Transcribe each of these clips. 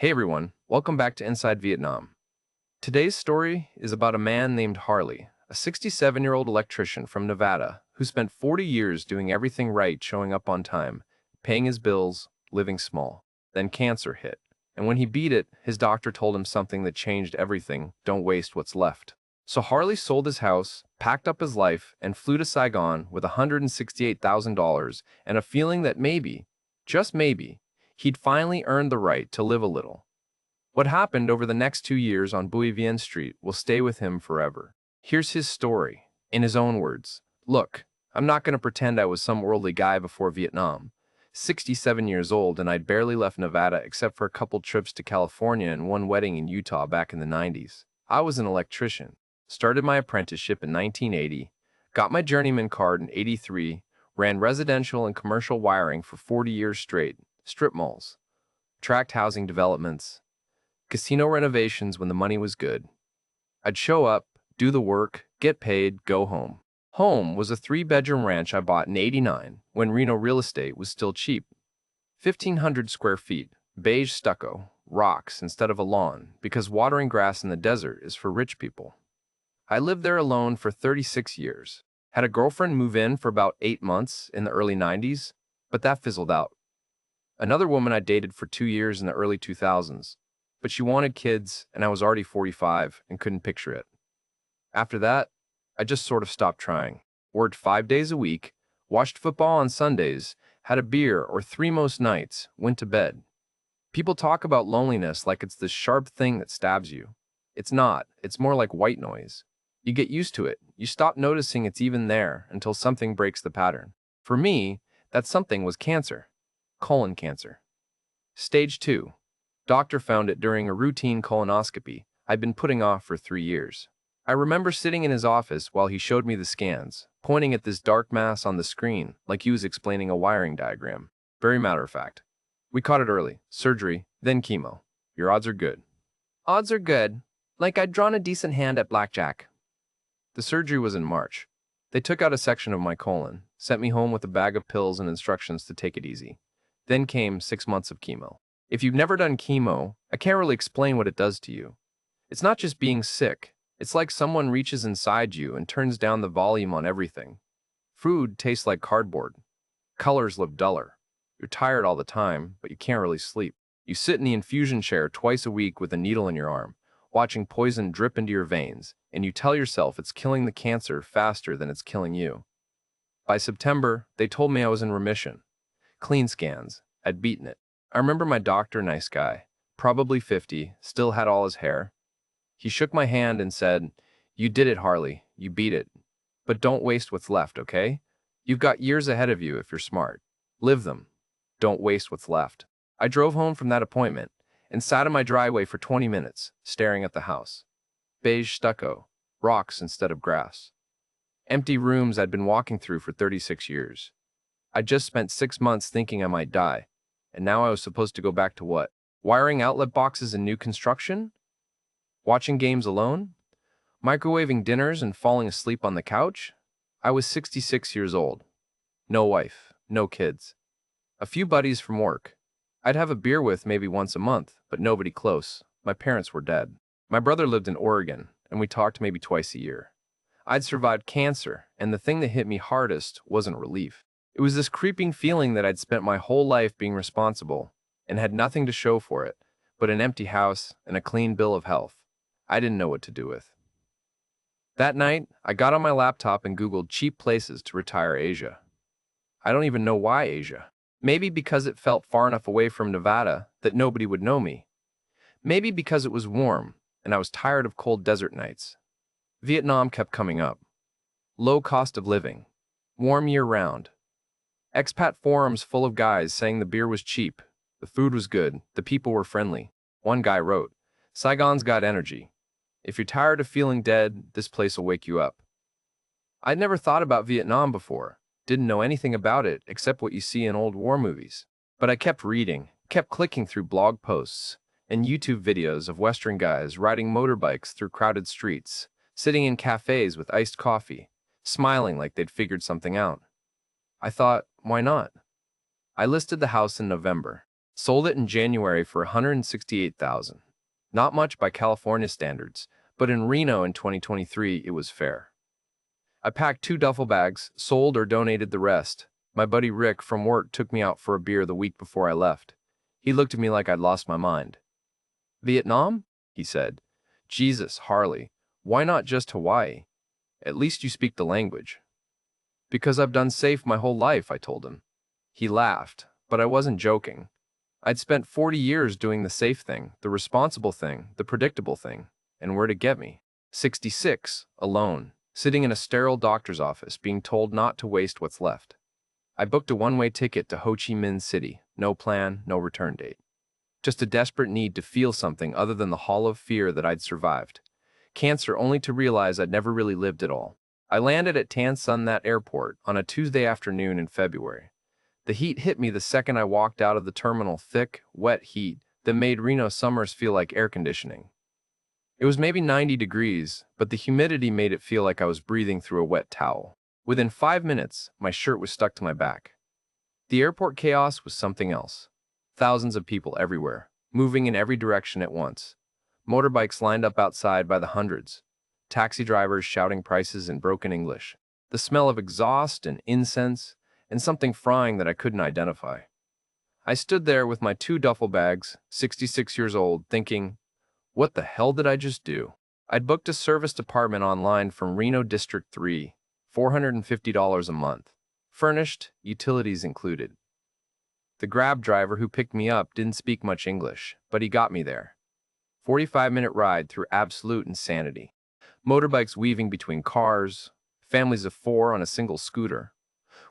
Hey everyone, welcome back to Inside Vietnam. Today's story is about a man named Harley, a 67-year-old electrician from Nevada who spent 40 years doing everything right, showing up on time, paying his bills, living small. Then cancer hit, and when he beat it, his doctor told him something that changed everything: don't waste what's left. So Harley sold his house, packed up his life, and flew to Saigon with $168,000 and a feeling that maybe, just maybe, he'd finally earned the right to live a little. What happened over the next 2 years on Bui Vien Street will stay with him forever. Here's his story, in his own words. Look, I'm not going to pretend I was some worldly guy before Vietnam. 67 years old, and I'd barely left Nevada except for a couple trips to California and one wedding in Utah back in the 90s. I was an electrician. Started my apprenticeship in 1980, got my journeyman card in 83, ran residential and commercial wiring for 40 years straight, strip malls, tract housing developments, casino renovations when the money was good. I'd show up, do the work, get paid, go home. Home was a 3-bedroom ranch I bought in '89 when Reno real estate was still cheap. 1,500 square feet, beige stucco, rocks instead of a lawn, because watering grass in the desert is for rich people. I lived there alone for 36 years. Had a girlfriend move in for about 8 months in the early 90s, but that fizzled out. Another woman I dated for 2 years in the early 2000s, but she wanted kids and I was already 45 and couldn't picture it. After that, I just sort of stopped trying. Worked 5 days a week, watched football on Sundays, had a beer or 3 most nights, went to bed. People talk about loneliness like it's this sharp thing that stabs you. It's not, it's more like white noise. You get used to it, you stop noticing it's even there until something breaks the pattern. For me, that something was cancer. Colon cancer. Stage 2. Doctor found it during a routine colonoscopy I'd been putting off for 3 years. I remember sitting in his office while he showed me the scans, pointing at this dark mass on the screen like he was explaining a wiring diagram. Very matter of fact. We caught it early. Surgery, then chemo. Your odds are good. Odds are good. Like I'd drawn a decent hand at blackjack. The surgery was in March. They took out a section of my colon, sent me home with a bag of pills and instructions to take it easy. Then came 6 months of chemo. If you've never done chemo, I can't really explain what it does to you. It's not just being sick. It's like someone reaches inside you and turns down the volume on everything. Food tastes like cardboard. Colors look duller. You're tired all the time, but you can't really sleep. You sit in the infusion chair twice a week with a needle in your arm, watching poison drip into your veins, and you tell yourself it's killing the cancer faster than it's killing you. By September, they told me I was in remission. Clean scans. I'd beaten it. I remember my doctor, nice guy, probably 50, still had all his hair. He shook my hand and said, "You did it, Harley. You beat it. But don't waste what's left, okay? You've got years ahead of you if you're smart. Live them. Don't waste what's left." I drove home from that appointment and sat in my driveway for 20 minutes, staring at the house. Beige stucco, rocks instead of grass. Empty rooms I'd been walking through for 36 years. I'd just spent 6 months thinking I might die, and now I was supposed to go back to what? Wiring outlet boxes in new construction? Watching games alone? Microwaving dinners and falling asleep on the couch? I was 66 years old. No wife, no kids. A few buddies from work. I'd have a beer with maybe once a month, but nobody close. My parents were dead. My brother lived in Oregon, and we talked maybe twice a year. I'd survived cancer, and the thing that hit me hardest wasn't relief. It was this creeping feeling that I'd spent my whole life being responsible and had nothing to show for it, but an empty house and a clean bill of health I didn't know what to do with. That night, I got on my laptop and Googled cheap places to retire Asia. I don't even know why Asia. Maybe because it felt far enough away from Nevada that nobody would know me. Maybe because it was warm and I was tired of cold desert nights. Vietnam kept coming up. Low cost of living. Warm year-round. Expat forums full of guys saying the beer was cheap, the food was good, the people were friendly. One guy wrote, "Saigon's got energy. If you're tired of feeling dead, this place will wake you up." I'd never thought about Vietnam before, didn't know anything about it except what you see in old war movies. But I kept reading, kept clicking through blog posts and YouTube videos of Western guys riding motorbikes through crowded streets, sitting in cafes with iced coffee, smiling like they'd figured something out. I thought, why not? I listed the house in November. Sold it in January for $168,000. Not much by California standards, but in Reno in 2023, it was fair. I packed 2 duffel bags, sold or donated the rest. My buddy Rick from work took me out for a beer the week before I left. He looked at me like I'd lost my mind. Vietnam? He said. Jesus, Harley, why not just Hawaii? At least you speak the language. Because I've done safe my whole life, I told him. He laughed, but I wasn't joking. I'd spent 40 years doing the safe thing, the responsible thing, the predictable thing. And where'd it get me? 66, alone, sitting in a sterile doctor's office, being told not to waste what's left. I booked a one-way ticket to Ho Chi Minh City. No plan, no return date. Just a desperate need to feel something other than the hollow fear that I'd survived. Cancer, only to realize I'd never really lived at all. I landed at Tan Son That airport on a Tuesday afternoon in February. The heat hit me the second I walked out of the terminal, thick, wet heat that made Reno summers feel like air conditioning. It was maybe 90 degrees, but the humidity made it feel like I was breathing through a wet towel. Within 5 minutes, my shirt was stuck to my back. The airport chaos was something else. Thousands of people everywhere, moving in every direction at once. Motorbikes lined up outside by the hundreds. Taxi drivers shouting prices in broken English. The smell of exhaust and incense, and something frying that I couldn't identify. I stood there with my 2 duffel bags, 66 years old, thinking, what the hell did I just do? I'd booked a service department online from Reno District 3, $450 a month. Furnished, utilities included. The Grab driver who picked me up didn't speak much English, but he got me there. 45-minute ride through absolute insanity. Motorbikes weaving between cars, families of 4 on a single scooter,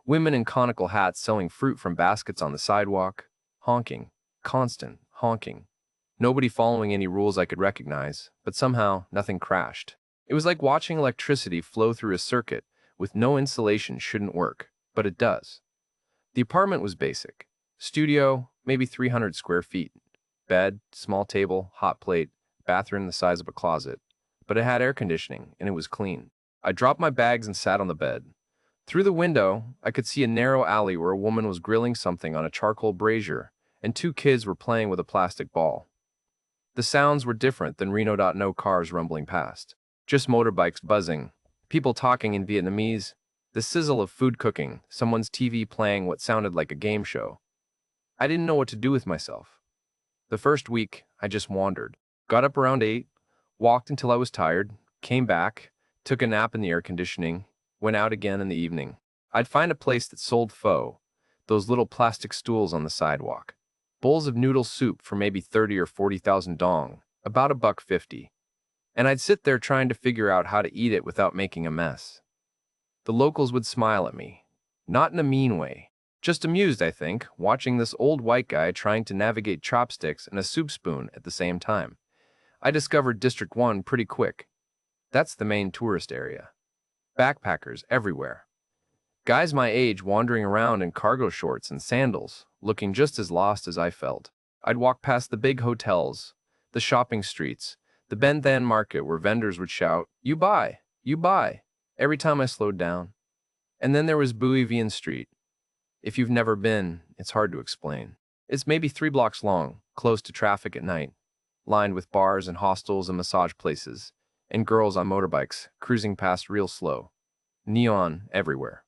women in conical hats selling fruit from baskets on the sidewalk, honking, constant honking. Nobody following any rules I could recognize, but somehow nothing crashed. It was like watching electricity flow through a circuit with no insulation. Shouldn't work, but it does. The apartment was basic. Studio, maybe 300 square feet. Bed, small table, hot plate, bathroom the size of a closet. But it had air conditioning, and it was clean. I dropped my bags and sat on the bed. Through the window, I could see a narrow alley where a woman was grilling something on a charcoal brazier, and 2 kids were playing with a plastic ball. The sounds were different than Reno. No cars rumbling past. Just motorbikes buzzing, people talking in Vietnamese, the sizzle of food cooking, someone's TV playing what sounded like a game show. I didn't know what to do with myself. The first week, I just wandered. Got up around 8, walked until I was tired, came back, took a nap in the air conditioning, went out again in the evening. I'd find a place that sold pho, those little plastic stools on the sidewalk. Bowls of noodle soup for maybe 30 or 40,000 dong, about $1.50. And I'd sit there trying to figure out how to eat it without making a mess. The locals would smile at me, not in a mean way. Just amused, I think, watching this old white guy trying to navigate chopsticks and a soup spoon at the same time. I discovered District 1 pretty quick. That's the main tourist area. Backpackers everywhere. Guys my age wandering around in cargo shorts and sandals, looking just as lost as I felt. I'd walk past the big hotels, the shopping streets, the Ben Than market where vendors would shout, you buy, every time I slowed down. And then there was Bui Vien Street. If you've never been, it's hard to explain. It's maybe 3 blocks long, close to traffic at night, lined with bars and hostels and massage places, and girls on motorbikes cruising past real slow. Neon everywhere.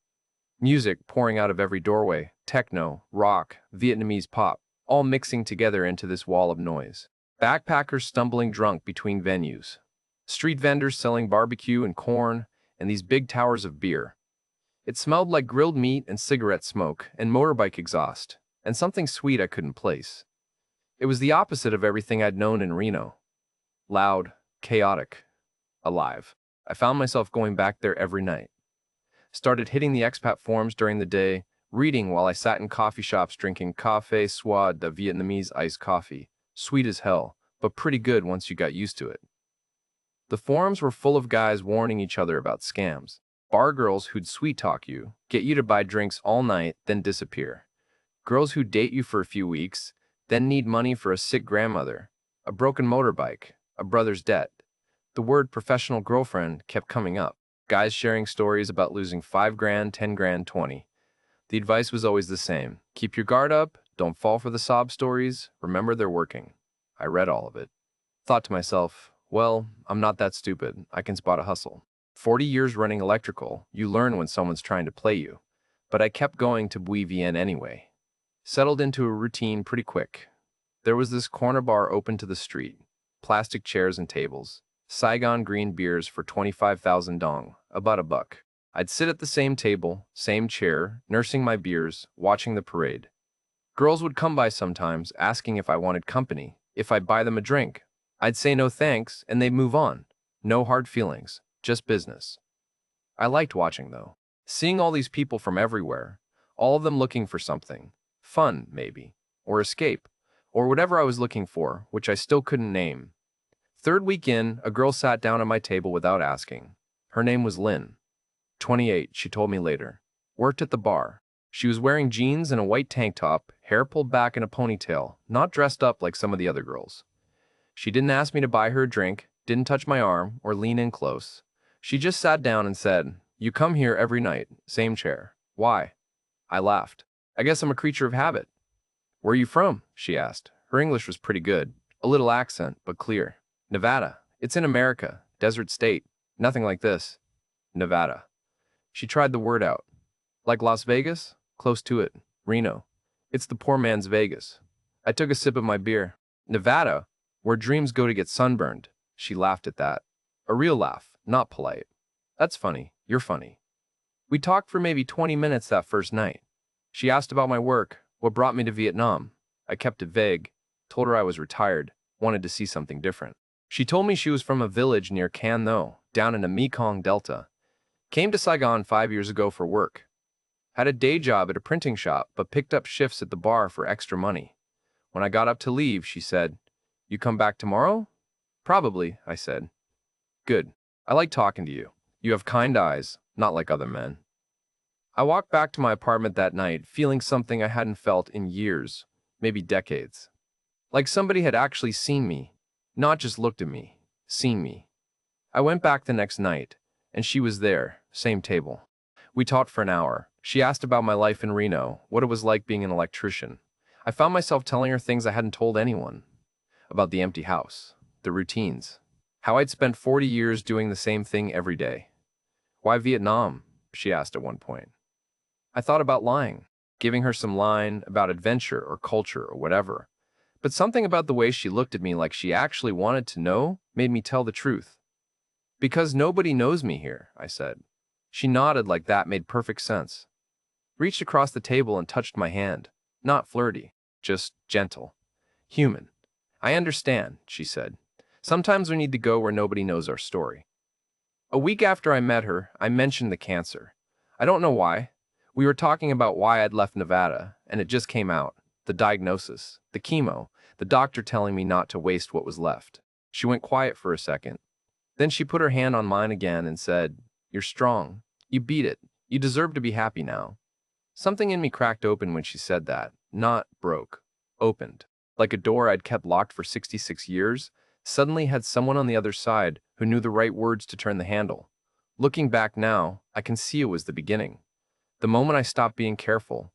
Music pouring out of every doorway, techno, rock, Vietnamese pop, all mixing together into this wall of noise. Backpackers stumbling drunk between venues. Street vendors selling barbecue and corn, and these big towers of beer. It smelled like grilled meat and cigarette smoke and motorbike exhaust, and something sweet I couldn't place. It was the opposite of everything I'd known in Reno. Loud, chaotic, alive. I found myself going back there every night. Started hitting the expat forums during the day, reading while I sat in coffee shops drinking café soie de Vietnamese iced coffee. Sweet as hell, but pretty good once you got used to it. The forums were full of guys warning each other about scams. Bar girls who'd sweet-talk you, get you to buy drinks all night, then disappear. Girls who date you for a few weeks, then need money for a sick grandmother, a broken motorbike, a brother's debt. The word professional girlfriend kept coming up. Guys sharing stories about losing $5 grand, $10 grand, 20. The advice was always the same. Keep your guard up, Don't fall for the sob stories. Remember, they're working. I read all of it. Thought to myself, well, I'm not that stupid. I can spot a hustle. 40 years running electrical, you learn when someone's trying to play you. But I kept going to Bui Vien anyway. Settled into a routine pretty quick. There was this corner bar open to the street. Plastic chairs and tables. Saigon green beers for 25,000 dong, about $1. I'd sit at the same table, same chair, nursing my beers, watching the parade. Girls would come by sometimes, asking if I wanted company, if I'd buy them a drink. I'd say no thanks, and they'd move on. No hard feelings, just business. I liked watching, though. Seeing all these people from everywhere, all of them looking for something. Fun, maybe. Or escape. Or whatever I was looking for, which I still couldn't name. Third week in, a girl sat down at my table without asking. Her name was Lynn. 28, she told me later. Worked at the bar. She was wearing jeans and a white tank top, hair pulled back in a ponytail, not dressed up like some of the other girls. She didn't ask me to buy her a drink, didn't touch my arm, or lean in close. She just sat down and said, "You come here every night, same chair. Why?" I laughed. "I guess I'm a creature of habit." "Where are you from?" she asked. Her English was pretty good. A little accent, but clear. "Nevada. It's in America. Desert state. Nothing like this." Nevada. She tried the word out. "Like Las Vegas? Close to it. Reno. It's the poor man's Vegas." I took a sip of my beer. "Nevada? Where dreams go to get sunburned." She laughed at that. A real laugh, not polite. "That's funny. You're funny." We talked for maybe 20 minutes that first night. She asked about my work, what brought me to Vietnam. I kept it vague, told her I was retired, wanted to see something different. She told me she was from a village near Can Tho, down in the Mekong Delta. Came to Saigon 5 years ago for work. Had a day job at a printing shop, but picked up shifts at the bar for extra money. When I got up to leave, she said, "You come back tomorrow?" "Probably," I said. "Good. I like talking to you. You have kind eyes, not like other men." I walked back to my apartment that night, feeling something I hadn't felt in years, maybe decades. Like somebody had actually seen me, not just looked at me, seen me. I went back the next night, and she was there, same table. We talked for an hour. She asked about my life in Reno, what it was like being an electrician. I found myself telling her things I hadn't told anyone. About the empty house, the routines, how I'd spent 40 years doing the same thing every day. "Why Vietnam?" she asked at one point. I thought about lying, giving her some line about adventure or culture or whatever. But something about the way she looked at me like she actually wanted to know made me tell the truth. "Because nobody knows me here," I said. She nodded like that made perfect sense. Reached across the table and touched my hand. Not flirty, just gentle. "Human. I understand," she said. "Sometimes we need to go where nobody knows our story." A week after I met her, I mentioned the cancer. I don't know why. We were talking about why I'd left Nevada, and it just came out. The diagnosis, the chemo, the doctor telling me not to waste what was left. She went quiet for a second. Then she put her hand on mine again and said, "You're strong. You beat it. You deserve to be happy now." Something in me cracked open when she said that. Not broke. Opened. Like a door I'd kept locked for 66 years, suddenly had someone on the other side who knew the right words to turn the handle. Looking back now, I can see it was the beginning. The moment I stopped being careful,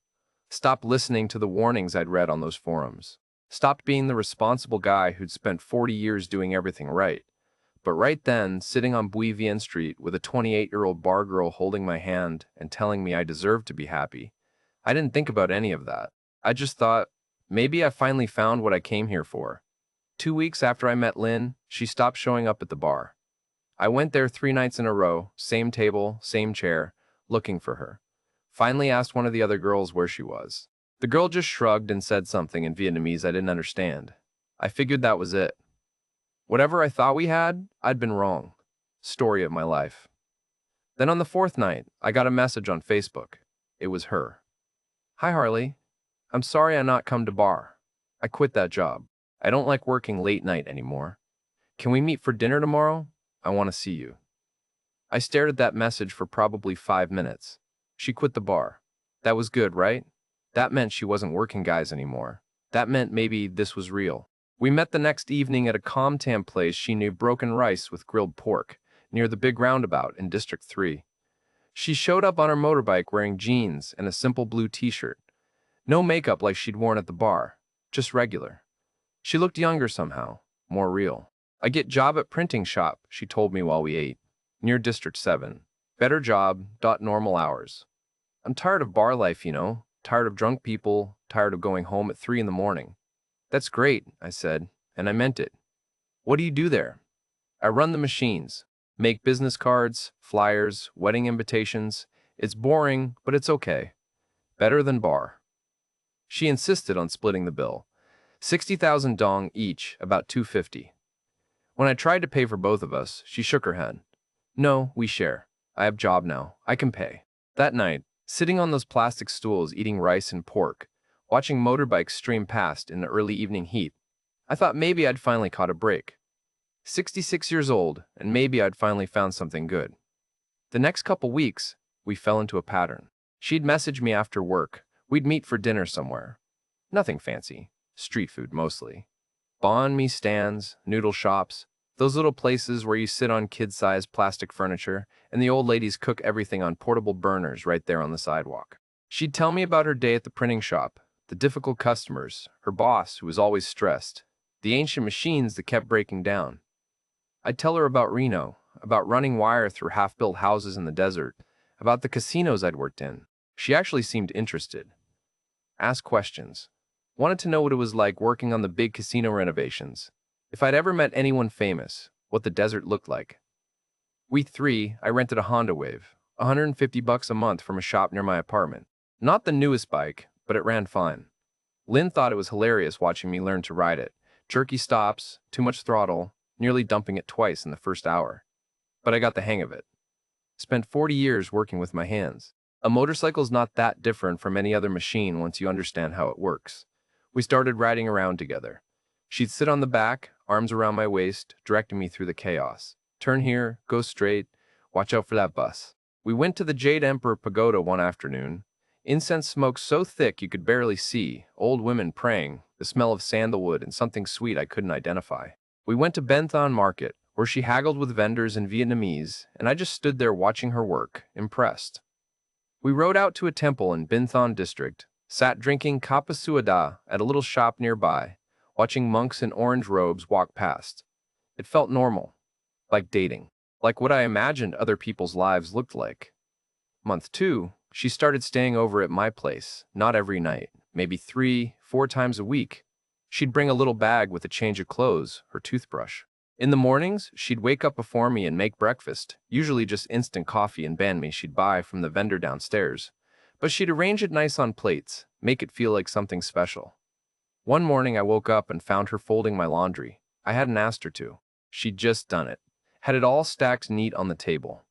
stopped listening to the warnings I'd read on those forums, stopped being the responsible guy who'd spent 40 years doing everything right. But right then, sitting on Bui Vien Street with a 28-year-old bar girl holding my hand and telling me I deserved to be happy, I didn't think about any of that. I just thought, maybe I finally found what I came here for. 2 weeks after I met Lynn, she stopped showing up at the bar. I went there 3 nights in a row, same table, same chair, looking for her. Finally asked one of the other girls where she was. The girl just shrugged and said something in Vietnamese I didn't understand. I figured that was it. Whatever I thought we had, I'd been wrong. Story of my life. Then on the 4th night, I got a message on Facebook. It was her. "Hi Harley. I'm sorry I not come to bar. I quit that job. I don't like working late night anymore. Can we meet for dinner tomorrow? I want to see you." I stared at that message for probably 5 minutes. She quit the bar. That was good, right? That meant she wasn't working guys anymore. That meant maybe this was real. We met the next evening at a Comtam place she knew, broken rice with grilled pork, near the big roundabout in District 3. She showed up on her motorbike wearing jeans and a simple blue t-shirt. No makeup like she'd worn at the bar, just regular. She looked younger somehow, more real. I get job at printing shop, she told me while we ate. Near District 7. Better job, normal hours. I'm tired of bar life, tired of drunk people, tired of going home at 3 in the morning. That's great, I said, and I meant it. What do you do there? I run the machines, make business cards, flyers, wedding invitations. It's boring, but it's okay. Better than bar. She insisted on splitting the bill. 60,000 dong each, about 250. When I tried to pay for both of us, she shook her head. No, we share. I have job now. I can pay. That night, sitting on those plastic stools eating rice and pork, watching motorbikes stream past in the early evening heat, I thought maybe I'd finally caught a break. 66 years old, and maybe I'd finally found something good. The next couple weeks, we fell into a pattern. She'd message me after work. We'd meet for dinner somewhere. Nothing fancy. Street food mostly. Banh mi stands, noodle shops, those little places where you sit on kid-sized plastic furniture, and the old ladies cook everything on portable burners right there on the sidewalk. She'd tell me about her day at the printing shop, the difficult customers, her boss who was always stressed, the ancient machines that kept breaking down. I'd tell her about Reno, about running wire through half-built houses in the desert, about the casinos I'd worked in. She actually seemed interested. Asked questions. Wanted to know what it was like working on the big casino renovations. If I'd ever met anyone famous, what the desert looked like. Week 3, I rented a Honda Wave, $150 a month from a shop near my apartment. Not the newest bike, but it ran fine. Lynn thought it was hilarious watching me learn to ride it. Jerky stops, too much throttle, nearly dumping it twice in the first hour. But I got the hang of it. Spent 40 years working with my hands. A motorcycle's not that different from any other machine once you understand how it works. We started riding around together. She'd sit on the back, arms around my waist, directing me through the chaos. Turn here, go straight, watch out for that bus. We went to the Jade Emperor Pagoda one afternoon. Incense smoke so thick you could barely see, old women praying, the smell of sandalwood and something sweet I couldn't identify. We went to Ben Thon Market, where she haggled with vendors in Vietnamese, and I just stood there watching her work, impressed. We rode out to a temple in Binh Thon district, sat drinking Kapa Suada at a little shop nearby, watching monks in orange robes walk past. It felt normal, like dating, like what I imagined other people's lives looked like. Month 2, she started staying over at my place, not every night, maybe 3, 4 times a week. She'd bring a little bag with a change of clothes, her toothbrush. In the mornings, she'd wake up before me and make breakfast, usually just instant coffee and banh mi she'd buy from the vendor downstairs. But she'd arrange it nice on plates, make it feel like something special. One morning I woke up and found her folding my laundry. I hadn't asked her to. She'd just done it. Had it all stacked neat on the table.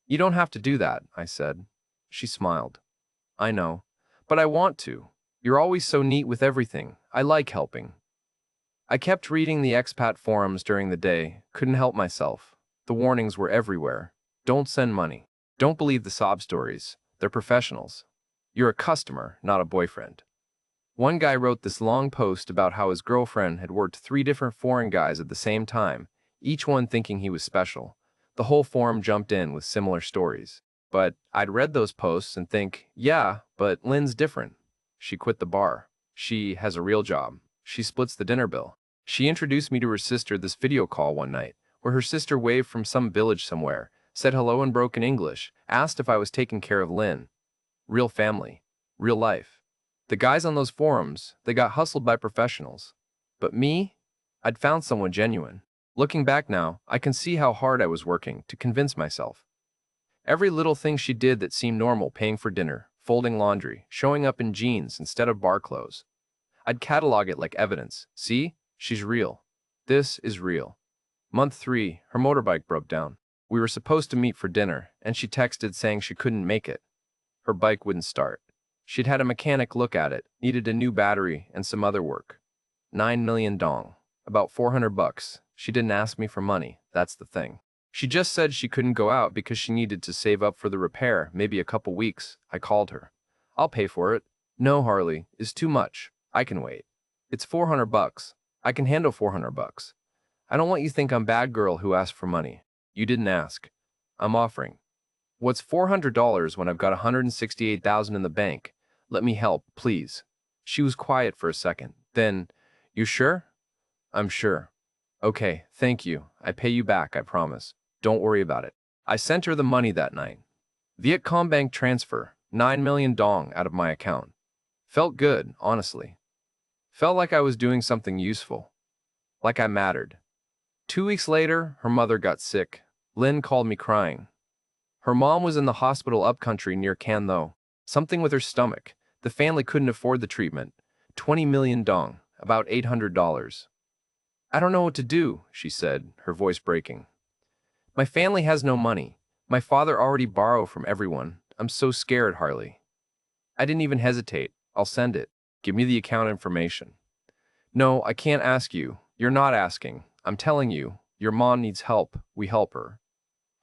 You don't have to do that, I said. She smiled. I know. But I want to. You're always so neat with everything. I like helping. I kept reading the expat forums during the day, couldn't help myself. The warnings were everywhere. Don't send money. Don't believe the sob stories. They're professionals. You're a customer, not a boyfriend. One guy wrote this long post about how his girlfriend had worked 3 different foreign guys at the same time, each one thinking he was special. The whole forum jumped in with similar stories. But I'd read those posts and think, yeah, but Lynn's different. She quit the bar. She has a real job. She splits the dinner bill. She introduced me to her sister this video call one night, where her sister waved from some village somewhere, said hello in broken English, asked if I was taking care of Lynn. Real family. Real life. The guys on those forums, they got hustled by professionals. But me? I'd found someone genuine. Looking back now, I can see how hard I was working to convince myself. Every little thing she did that seemed normal, paying for dinner, folding laundry, showing up in jeans instead of bar clothes. I'd catalog it like evidence. See? She's real. This is real. Month 3, her motorbike broke down. We were supposed to meet for dinner, and she texted saying she couldn't make it. Her bike wouldn't start. She'd had a mechanic look at it, needed a new battery and some other work. 9 million dong. About $400. She didn't ask me for money, that's the thing. She just said she couldn't go out because she needed to save up for the repair, maybe a couple weeks. I called her. I'll pay for it. No, Harley, it's too much. I can wait. It's $400. I can handle $400. I don't want you to think I'm bad girl who asked for money. You didn't ask. I'm offering. What's $400 when I've got $168,000 in the bank? Let me help, please. She was quiet for a second. Then, "You sure?" "I'm sure." "Okay, thank you. I pay you back, I promise. Don't worry about it." I sent her the money that night. Viet Cong bank transfer, 9 million dong out of my account. Felt good, honestly. Felt like I was doing something useful. Like I mattered. 2 weeks later, her mother got sick. Lynn called me crying. Her mom was in the hospital upcountry near Can though. Something with her stomach. The family couldn't afford the treatment. 20 million dong, about $800. "I don't know what to do," she said, her voice breaking. "My family has no money. My father already borrowed from everyone. I'm so scared, Harley." I didn't even hesitate. "I'll send it. Give me the account information." "No, I can't ask you. You're not asking. I'm telling you. Your mom needs help. We help her."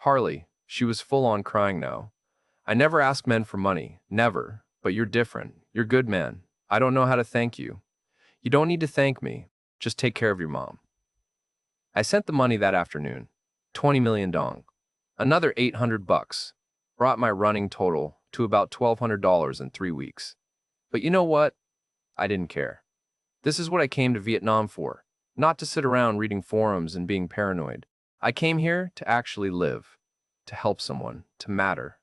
"Harley," she was full on crying now. "I never ask men for money. Never. But you're different. You're good, man. I don't know how to thank you." "You don't need to thank me. Just take care of your mom." I sent the money that afternoon. 20 million dong. Another 800 bucks. Brought my running total to about $1,200 in 3 weeks. But you know what? I didn't care. This is what I came to Vietnam for. Not to sit around reading forums and being paranoid. I came here to actually live. To help someone. To matter.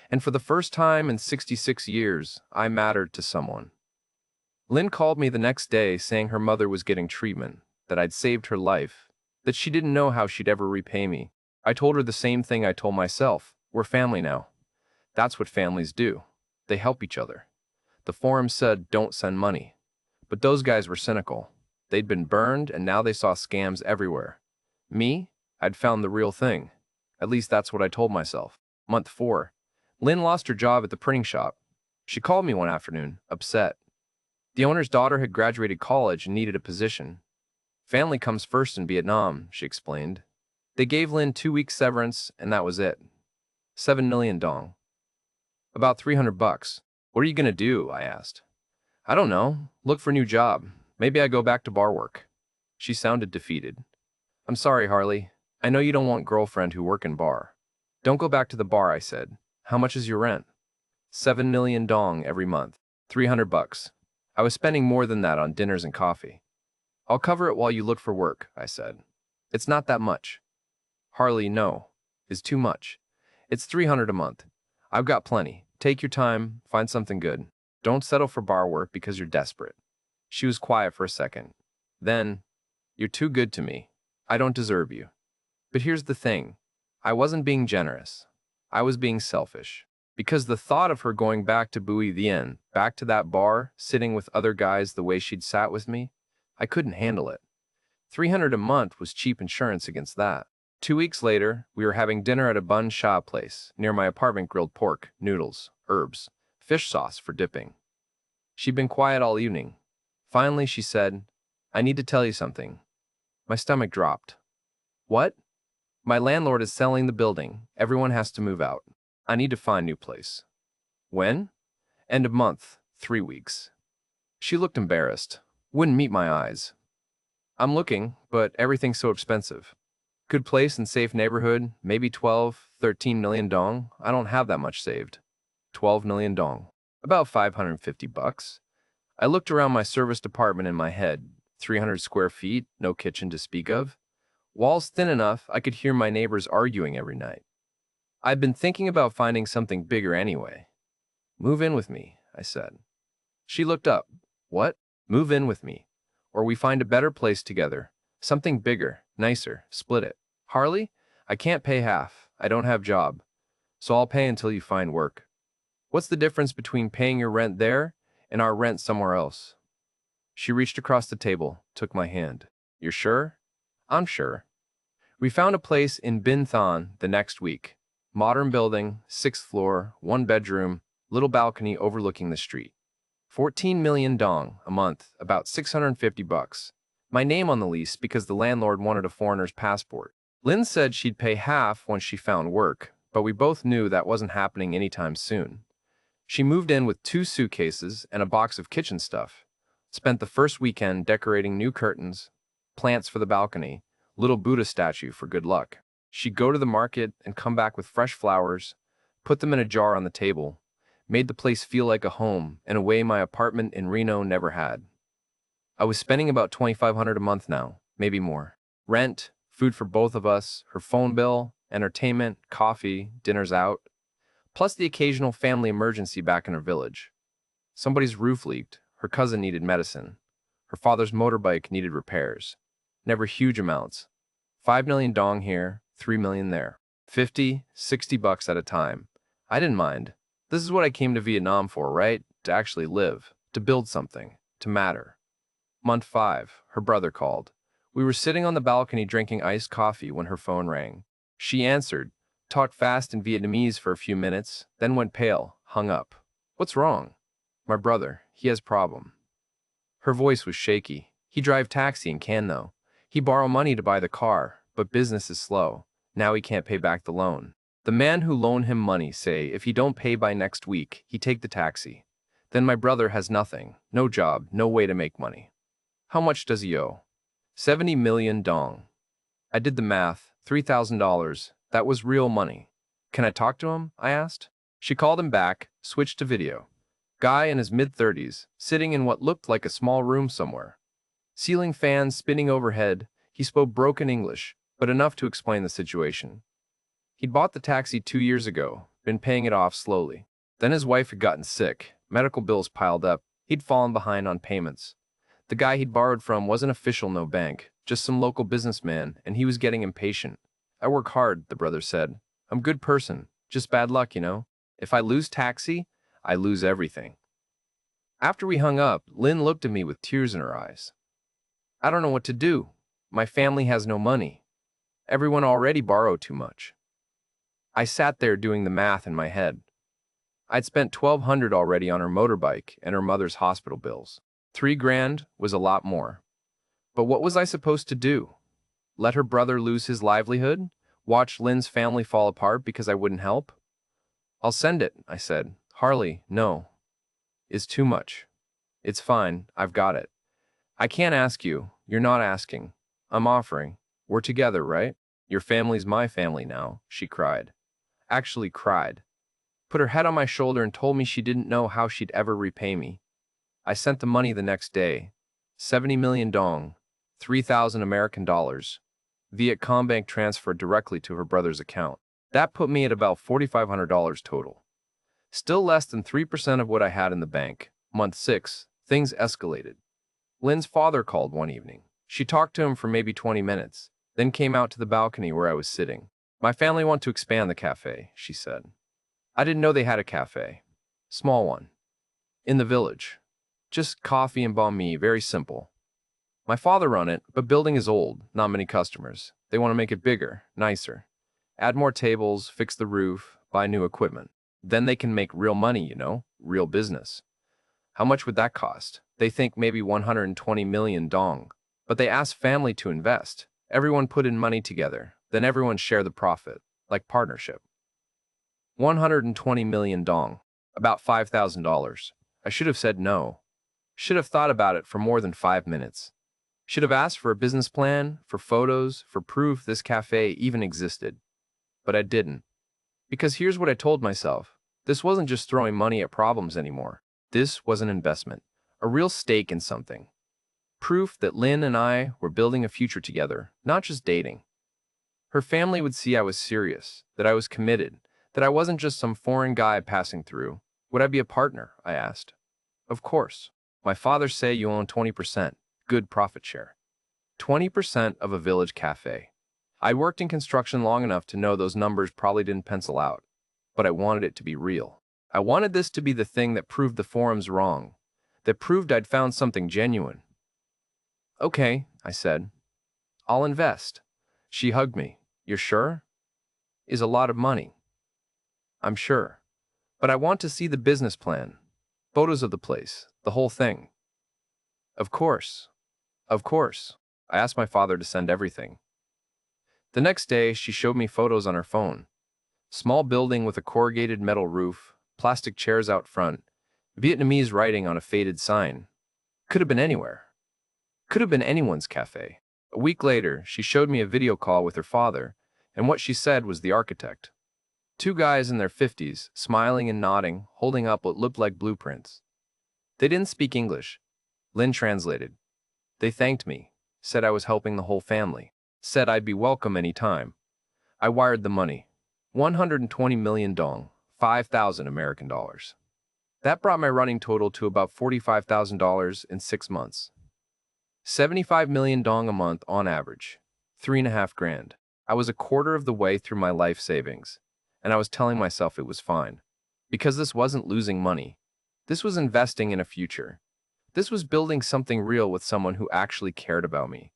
And for the first time in 66 years, I mattered to someone. Lynn called me the next day saying her mother was getting treatment, that I'd saved her life, that she didn't know how she'd ever repay me. I told her the same thing I told myself. We're family now. That's what families do. They help each other. The forum said, don't send money. But those guys were cynical. They'd been burned and now they saw scams everywhere. Me? I'd found the real thing. At least that's what I told myself. Month 4. Lynn lost her job at the printing shop. She called me one afternoon, upset. The owner's daughter had graduated college and needed a position. Family comes first in Vietnam, she explained. They gave Lynn 2 weeks severance and that was it. 7 million dong. About 300 bucks. What are you gonna do? I asked. I don't know. Look for a new job. Maybe I go back to bar work. She sounded defeated. I'm sorry, Harley. I know you don't want girlfriend who work in bar. Don't go back to the bar, I said. How much is your rent? 7 million dong every month. 300 bucks. I was spending more than that on dinners and coffee. I'll cover it while you look for work, I said. It's not that much. Harley, no. Is too much. It's 300 a month. I've got plenty. Take your time, find something good. Don't settle for bar work because you're desperate. She was quiet for a second. Then, you're too good to me. I don't deserve you. But here's the thing. I wasn't being generous. I was being selfish. Because the thought of her going back to Bui Vien, back to that bar, sitting with other guys the way she'd sat with me, I couldn't handle it. 300 a month was cheap insurance against that. 2 weeks later, we were having dinner at a bun sha place. Near my apartment, grilled pork, noodles, herbs, fish sauce for dipping. She'd been quiet all evening. Finally, she said, I need to tell you something. My stomach dropped. What? My landlord is selling the building. Everyone has to move out. I need to find a new place. When? End of month, 3 weeks. She looked embarrassed. Wouldn't meet my eyes. I'm looking, but everything's so expensive. Good place and safe neighborhood, maybe 12, 13 million dong. I don't have that much saved. 12 million dong. About 550 bucks. I looked around my service department in my head. 300 square feet, no kitchen to speak of. Walls thin enough I could hear my neighbors arguing every night. I'd been thinking about finding something bigger anyway. Move in with me, I said. She looked up. What? Move in with me. Or we find a better place together. Something bigger, nicer, split it. Harley, I can't pay half. I don't have job. So I'll pay until you find work. What's the difference between paying your rent there and our rent somewhere else? She reached across the table, took my hand. You're sure? I'm sure. We found a place in Binh Thanh the next week. Modern building, 6th floor, 1 bedroom, little balcony overlooking the street. 14 million dong a month, about 650 bucks. My name on the lease because the landlord wanted a foreigner's passport. Lynn said she'd pay half once she found work, but we both knew that wasn't happening anytime soon. She moved in with 2 suitcases and a box of kitchen stuff. Spent the first weekend decorating new curtains, plants for the balcony, little Buddha statue for good luck. She'd go to the market and come back with fresh flowers, put them in a jar on the table, made the place feel like a home in a way my apartment in Reno never had. I was spending about $2,500 a month now, maybe more. Rent, food for both of us, her phone bill, entertainment, coffee, dinners out, plus the occasional family emergency back in her village. Somebody's roof leaked, her cousin needed medicine, her father's motorbike needed repairs. Never huge amounts. 5 million dong here, 3 million there. 50, 60 bucks at a time. I didn't mind. This is what I came to Vietnam for, right? To actually live, to build something, to matter. Month 5, her brother called. We were sitting on the balcony drinking iced coffee when her phone rang. She answered, talked fast in Vietnamese for a few minutes, then went pale, hung up. What's wrong? My brother, he has problem. Her voice was shaky. He drive taxi in Can though. He borrow money to buy the car, but business is slow. Now he can't pay back the loan. The man who loaned him money say if he don't pay by next week, he take the taxi. Then my brother has nothing, no job, no way to make money. How much does he owe? 70 million dong. I did the math, $3,000. That was real money. Can I talk to him? I asked. She called him back, switched to video. Guy in his mid-30s, sitting in what looked like a small room somewhere. Ceiling fans spinning overhead, he spoke broken English, but enough to explain the situation. He'd bought the taxi 2 years ago, been paying it off slowly. Then his wife had gotten sick, medical bills piled up, he'd fallen behind on payments. The guy he'd borrowed from wasn't official, no bank, just some local businessman, and he was getting impatient. I work hard, the brother said. I'm a good person, just bad luck, you know. If I lose taxi, I lose everything. After we hung up, Lynn looked at me with tears in her eyes. I don't know what to do. My family has no money. Everyone already borrowed too much. I sat there doing the math in my head. I'd spent $1,200 already on her motorbike and her mother's hospital bills. $3,000 was a lot more. But what was I supposed to do? Let her brother lose his livelihood? Watch Lynn's family fall apart because I wouldn't help? I'll send it, I said. Harley, no. It's too much. It's fine, I've got it. I can't ask you. You're not asking. I'm offering. We're together, right? Your family's my family now, she cried. Actually cried. Put her head on my shoulder and told me she didn't know how she'd ever repay me. I sent the money the next day. 70 million dong, 3,000 American dollars. Viet Cong Bank transferred directly to her brother's account. That put me at about $4,500 total. Still less than 3% of what I had in the bank. Month 6, things escalated. Lynn's father called one evening. She talked to him for maybe 20 minutes, then came out to the balcony where I was sitting. My family want to expand the cafe, she said. I didn't know they had a cafe. Small one. In the village. Just coffee and banh mi, very simple. My father run it, but building is old, not many customers. They want to make it bigger, nicer. Add more tables, fix the roof, buy new equipment. Then they can make real money, you know, real business. How much would that cost? They think maybe 120 million dong. But they ask family to invest. Everyone put in money together. Then everyone share the profit, like partnership. 120 million dong, about $5,000. I should have said no. Should have thought about it for more than 5 minutes. Should have asked for a business plan, for photos, for proof this cafe even existed. But I didn't. Because here's what I told myself. This wasn't just throwing money at problems anymore. This was an investment, a real stake in something. Proof that Lynn and I were building a future together, not just dating. Her family would see I was serious, that I was committed, that I wasn't just some foreign guy passing through. Would I be a partner? I asked. Of course. My father say you own 20%, good profit share. 20% of a village cafe. I worked in construction long enough to know those numbers probably didn't pencil out, but I wanted it to be real. I wanted this to be the thing that proved the forums wrong, that proved I'd found something genuine. Okay, I said. I'll invest. She hugged me. You're sure? Is a lot of money. I'm sure. But I want to see the business plan. Photos of the place, the whole thing. Of course. Of course. I asked my father to send everything. The next day, she showed me photos on her phone. Small building with a corrugated metal roof, plastic chairs out front, Vietnamese writing on a faded sign. Could have been anywhere. Could have been anyone's cafe. A week later, she showed me a video call with her father, and what she said was the architect. Two guys in their 50s, smiling and nodding, holding up what looked like blueprints. They didn't speak English. Lynn translated. They thanked me, said I was helping the whole family, said I'd be welcome any time. I wired the money. 120 million dong, 5,000 American dollars. That brought my running total to about $45,000 in 6 months. 75 million dong a month on average. 3.5 grand. I was a quarter of the way through my life savings, and I was telling myself it was fine. Because this wasn't losing money. This was investing in a future. This was building something real with someone who actually cared about me.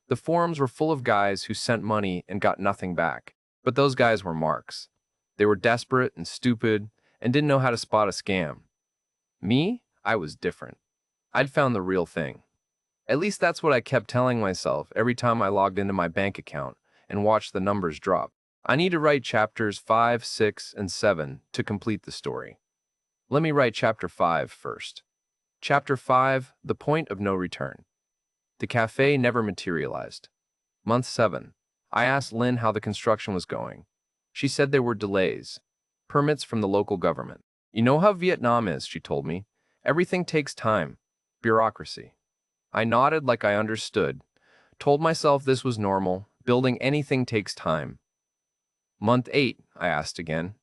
The forums were full of guys who sent money and got nothing back. But those guys were marks. They were desperate and stupid and didn't know how to spot a scam. Me? I was different. I'd found the real thing. At least that's what I kept telling myself every time I logged into my bank account and watched the numbers drop. I need to write chapters 5, 6, and 7 to complete the story. Let me write chapter 5 first. Chapter 5, The Point of No Return. The cafe never materialized. Month 7. I asked Lynn how the construction was going. She said there were delays. Permits from the local government. You know how Vietnam is, she told me. Everything takes time. Bureaucracy. I nodded like I understood. Told myself this was normal. Building anything takes time. Month 8, I asked again.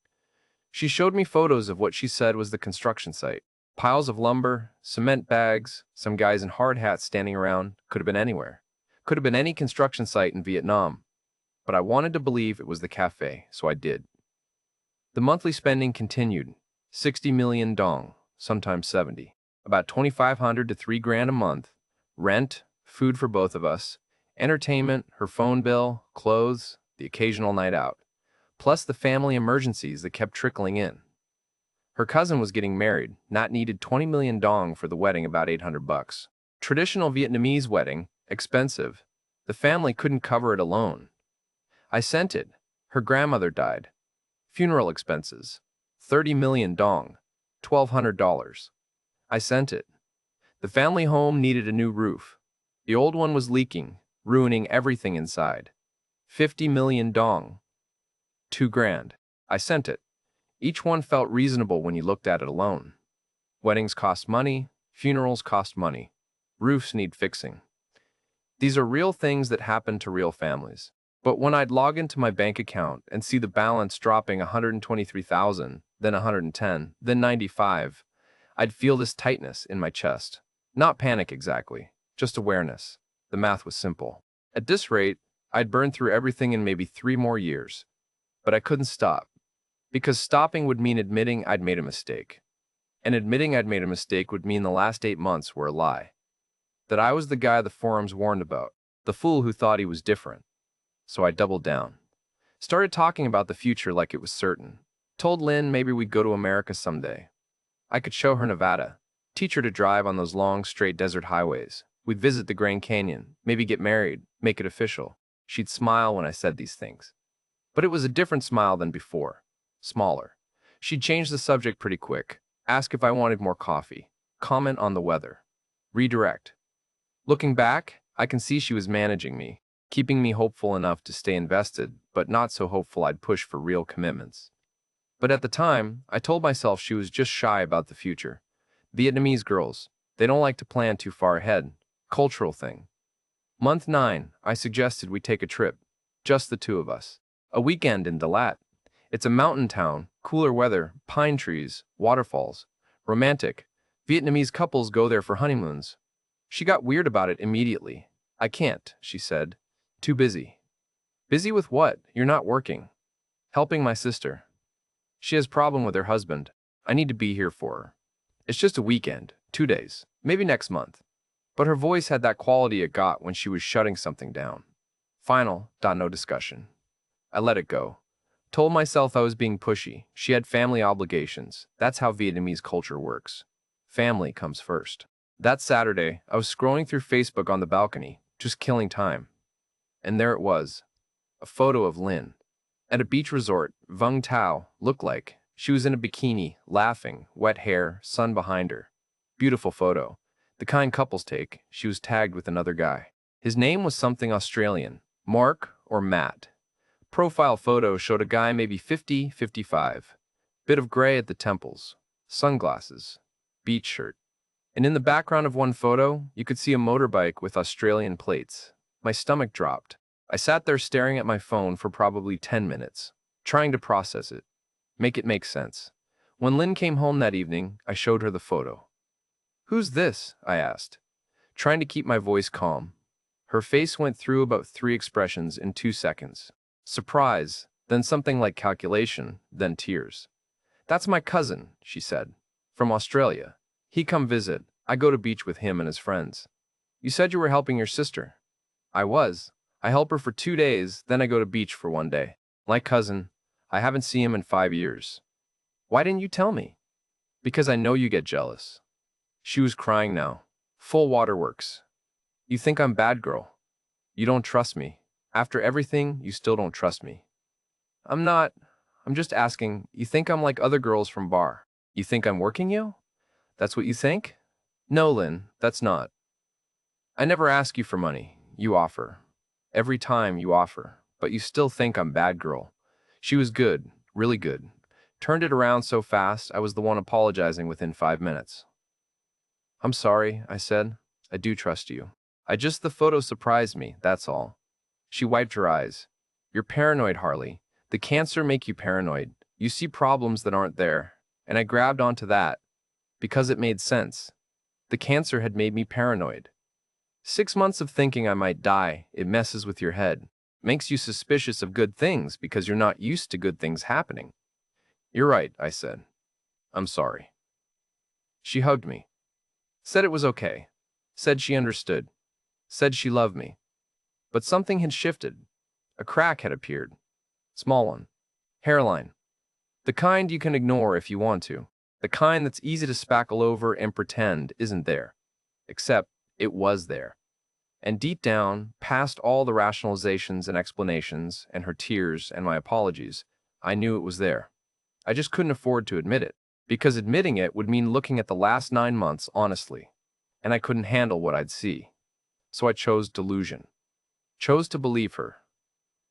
She showed me photos of what she said was the construction site. Piles of lumber, cement bags, some guys in hard hats standing around. Could have been anywhere. Could have been any construction site in Vietnam. But I wanted to believe it was the cafe, so I did. The monthly spending continued. 60 million dong, sometimes 70. About 2,500 to 3 grand a month. Rent, food for both of us, entertainment, her phone bill, clothes, the occasional night out. Plus the family emergencies that kept trickling in. Her cousin was getting married, not needed 20 million dong for the wedding, about 800 bucks. Traditional Vietnamese wedding, expensive. The family couldn't cover it alone. I sent it. Her grandmother died. Funeral expenses. 30 million dong. $1,200. I sent it. The family home needed a new roof. The old one was leaking, ruining everything inside. 50 million dong. 2 grand. I sent it. Each one felt reasonable when you looked at it alone. Weddings cost money. Funerals cost money. Roofs need fixing. These are real things that happen to real families. But when I'd log into my bank account and see the balance dropping 123,000, then 110, then 95, I'd feel this tightness in my chest. Not panic exactly, just awareness. The math was simple. At this rate, I'd burn through everything in maybe 3 more years. But I couldn't stop. Because stopping would mean admitting I'd made a mistake. And admitting I'd made a mistake would mean the last 8 months were a lie. That I was the guy the forums warned about, the fool who thought he was different. So I doubled down. Started talking about the future like it was certain. Told Lynn maybe we'd go to America someday. I could show her Nevada. Teach her to drive on those long, straight desert highways. We'd visit the Grand Canyon, maybe get married, make it official. She'd smile when I said these things. But it was a different smile than before. Smaller. She'd change the subject pretty quick. Ask if I wanted more coffee. Comment on the weather. Redirect. Looking back, I can see she was managing me, keeping me hopeful enough to stay invested, but not so hopeful I'd push for real commitments. But at the time, I told myself she was just shy about the future. Vietnamese girls, they don't like to plan too far ahead. Cultural thing. Month 9, I suggested we take a trip. Just the 2 of us. A weekend in Dalat. It's a mountain town, cooler weather, pine trees, waterfalls. Romantic. Vietnamese couples go there for honeymoons. She got weird about it immediately. I can't, she said. Too busy. Busy with what? You're not working. Helping my sister. She has a problem with her husband. I need to be here for her. It's just a weekend, 2 days, maybe next month. But her voice had that quality it got when she was shutting something down. Final, no discussion. I let it go. Told myself I was being pushy. She had family obligations. That's how Vietnamese culture works. Family comes first. That Saturday, I was scrolling through Facebook on the balcony, just killing time. And there it was. A photo of Lynn. At a beach resort, Vung Tau, looked like. She was in a bikini, laughing, wet hair, sun behind her. Beautiful photo. The kind couples take. She was tagged with another guy. His name was something Australian. Mark or Matt. Profile photo showed a guy maybe 50, 55. Bit of gray at the temples, sunglasses, beach shirt. And in the background of one photo, you could see a motorbike with Australian plates. My stomach dropped. I sat there staring at my phone for probably 10 minutes, trying to process it, make it make sense. When Lynn came home that evening, I showed her the photo. "Who's this?" I asked, trying to keep my voice calm. Her face went through about 3 expressions in 2 seconds. Surprise, then something like calculation, then tears. "That's my cousin," she said, "from Australia. He come visit. I go to beach with him and his friends." "You said you were helping your sister." "I was. I help her for 2 days, then I go to beach for 1 day. My cousin, I haven't seen him in 5 years." "Why didn't you tell me?" "Because I know you get jealous." She was crying now. Full waterworks. "You think I'm bad, girl. You don't trust me. After everything, you still don't trust me." "I'm not. I'm just asking. You think I'm like other girls from bar. You think I'm working you? That's what you think?" "No, Lynn, that's not. I never ask you for money. You offer. Every time you offer. But you still think I'm bad, girl." She was good, really good. Turned it around so fast, I was the one apologizing within 5 minutes. "I'm sorry," I said. "I do trust you. The photo surprised me, that's all." She wiped her eyes. "You're paranoid, Harley. The cancer make you paranoid. You see problems that aren't there." And I grabbed onto that, because it made sense. The cancer had made me paranoid. 6 months of thinking I might die, it messes with your head. Makes you suspicious of good things because you're not used to good things happening. "You're right," I said. "I'm sorry." She hugged me. Said it was okay. Said she understood. Said she loved me. But something had shifted. A crack had appeared. Small one. Hairline. The kind you can ignore if you want to. The kind that's easy to spackle over and pretend isn't there. Except it was there. And deep down, past all the rationalizations and explanations and her tears and my apologies, I knew it was there. I just couldn't afford to admit it, because admitting it would mean looking at the last 9 months honestly, and I couldn't handle what I'd see. So I chose delusion. Chose to believe her.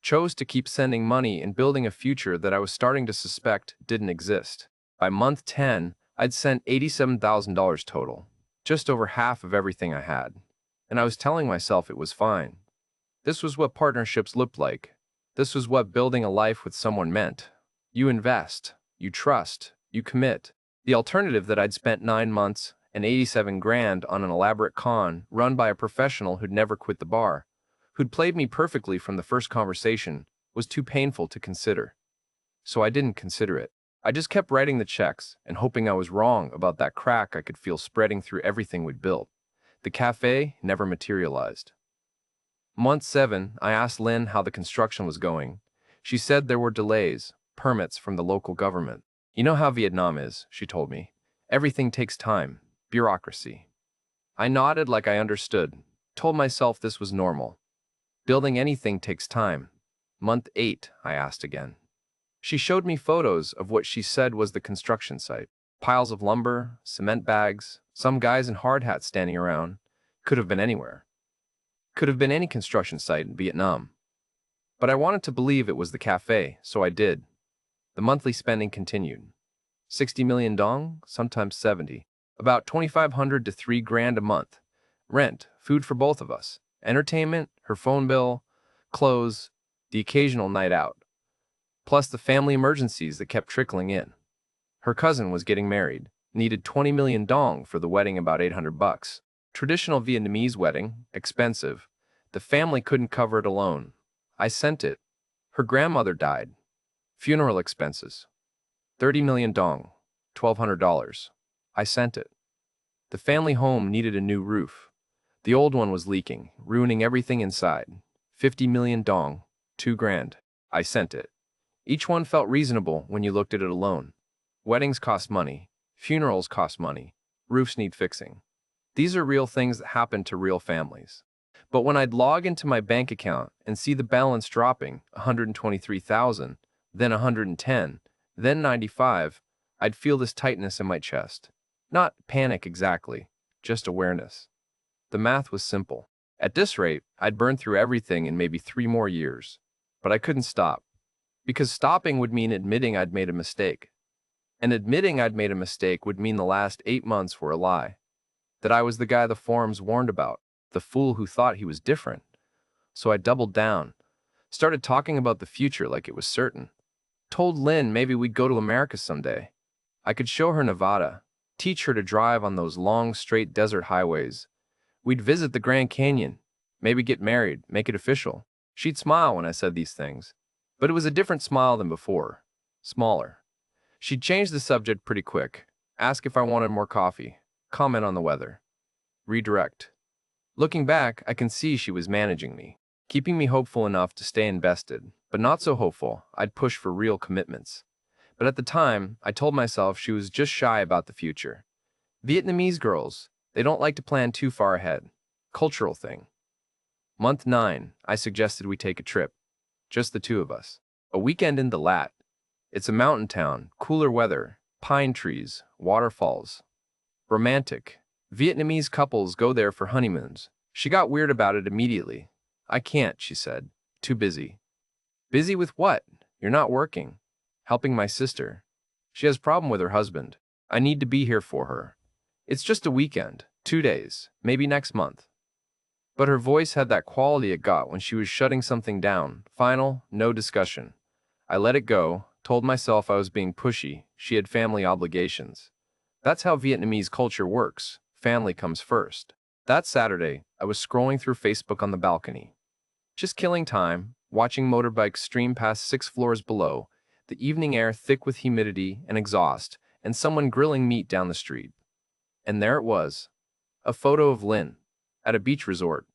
Chose to keep sending money and building a future that I was starting to suspect didn't exist. By month 10, I'd sent $87,000 total, just over half of everything I had. And I was telling myself it was fine. This was what partnerships looked like. This was what building a life with someone meant. You invest, you trust, you commit. The alternative that I'd spent 9 months and 87 grand on an elaborate con run by a professional who'd never quit the bar, who'd played me perfectly from the first conversation, was too painful to consider. So I didn't consider it. I just kept writing the checks and hoping I was wrong about that crack I could feel spreading through everything we'd built. The cafe never materialized. Month 7, I asked Lynn how the construction was going. She said there were delays, permits from the local government. "You know how Vietnam is," she told me. "Everything takes time, bureaucracy." I nodded like I understood, told myself this was normal. Building anything takes time. Month 8, I asked again. She showed me photos of what she said was the construction site. Piles of lumber, cement bags, some guys in hard hats standing around. Could have been anywhere. Could have been any construction site in Vietnam. But I wanted to believe it was the cafe, so I did. The monthly spending continued. 60 million dong, sometimes 70. About 2,500 to 3 grand a month. Rent, food for both of us, entertainment, her phone bill, clothes, the occasional night out. Plus the family emergencies that kept trickling in. Her cousin was getting married, needed 20 million dong for the wedding, about 800 bucks. Traditional Vietnamese wedding, expensive. The family couldn't cover it alone. I sent it. Her grandmother died. Funeral expenses. 30 million dong, $1,200. I sent it. The family home needed a new roof. The old one was leaking, ruining everything inside. 50 million dong, 2 grand. I sent it. Each one felt reasonable when you looked at it alone. Weddings cost money. Funerals cost money. Roofs need fixing. These are real things that happen to real families. But when I'd log into my bank account and see the balance dropping, 123,000, then 110, then 95, I'd feel this tightness in my chest. Not panic exactly, just awareness. The math was simple. At this rate, I'd burn through everything in maybe 3 more years. But I couldn't stop. Because stopping would mean admitting I'd made a mistake. And admitting I'd made a mistake would mean the last 8 months were a lie. That I was the guy the forums warned about, the fool who thought he was different. So I doubled down, started talking about the future like it was certain. Told Lynn maybe we'd go to America someday. I could show her Nevada, teach her to drive on those long, straight desert highways. We'd visit the Grand Canyon, maybe get married, make it official. She'd smile when I said these things. But it was a different smile than before. Smaller. She'd change the subject pretty quick, ask if I wanted more coffee, comment on the weather. Redirect. Looking back, I can see she was managing me, keeping me hopeful enough to stay invested, but not so hopeful I'd push for real commitments. But at the time, I told myself she was just shy about the future. Vietnamese girls, they don't like to plan too far ahead. Cultural thing. Month 9, I suggested we take a trip. Just the two of us. A weekend in the Lat. It's a mountain town, cooler weather, pine trees, waterfalls. Romantic. Vietnamese couples go there for honeymoons. She got weird about it immediately. I can't, she said. Too busy. Busy with what? You're not working. Helping my sister. She has a problem with her husband. I need to be here for her. It's just a weekend, 2 days, maybe next month. But her voice had that quality it got when she was shutting something down. Final, no discussion. I let it go, told myself I was being pushy. She had family obligations. That's how Vietnamese culture works. Family comes first. That Saturday, I was scrolling through Facebook on the balcony. Just killing time, watching motorbikes stream past 6 floors below, the evening air thick with humidity and exhaust, and someone grilling meat down the street. And there it was. A photo of Lynn. At a beach resort.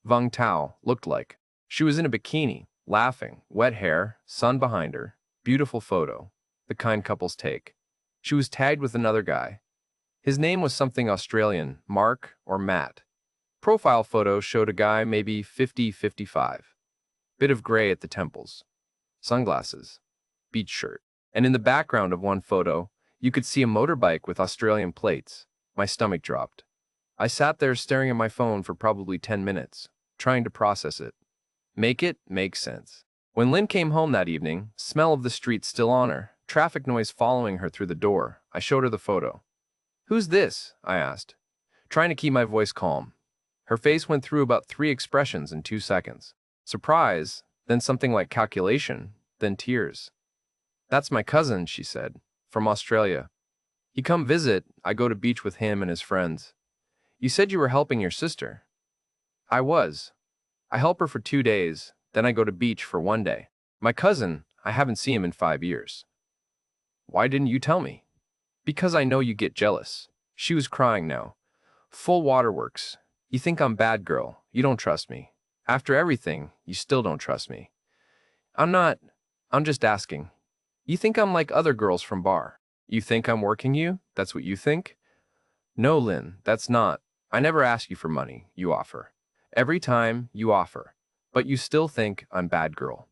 Vung Tao looked like. She was in a bikini, laughing, wet hair, sun behind her. Beautiful photo. The kind couples take. She was tagged with another guy. His name was something Australian, Mark or Matt. Profile photo showed a guy maybe 50, 55. Bit of gray at the temples. Sunglasses. Beach shirt. And in the background of one photo, you could see a motorbike with Australian plates. My stomach dropped. I sat there staring at my phone for probably 10 minutes, trying to process it. Make it make sense. When Lynn came home that evening, smell of the street still on her, traffic noise following her through the door, I showed her the photo. "Who's this?" I asked, trying to keep my voice calm. Her face went through about 3 expressions in 2 seconds. Surprise, then something like calculation, then tears. "That's my cousin," she said, "from Australia. He come visit, I go to beach with him and his friends." "You said you were helping your sister." "I was. I help her for 2 days, then I go to beach for 1 day. My cousin, I haven't seen him in 5 years." "Why didn't you tell me?" "Because I know you get jealous." She was crying now. "Full waterworks. You think I'm bad girl. You don't trust me. After everything, you still don't trust me." I'm not. I'm just asking. You think I'm like other girls from bar. You think I'm working you? That's what you think?" "No, Lynn, that's not. I never ask you for money, you offer. Every time, you offer. But you still think I'm bad girl."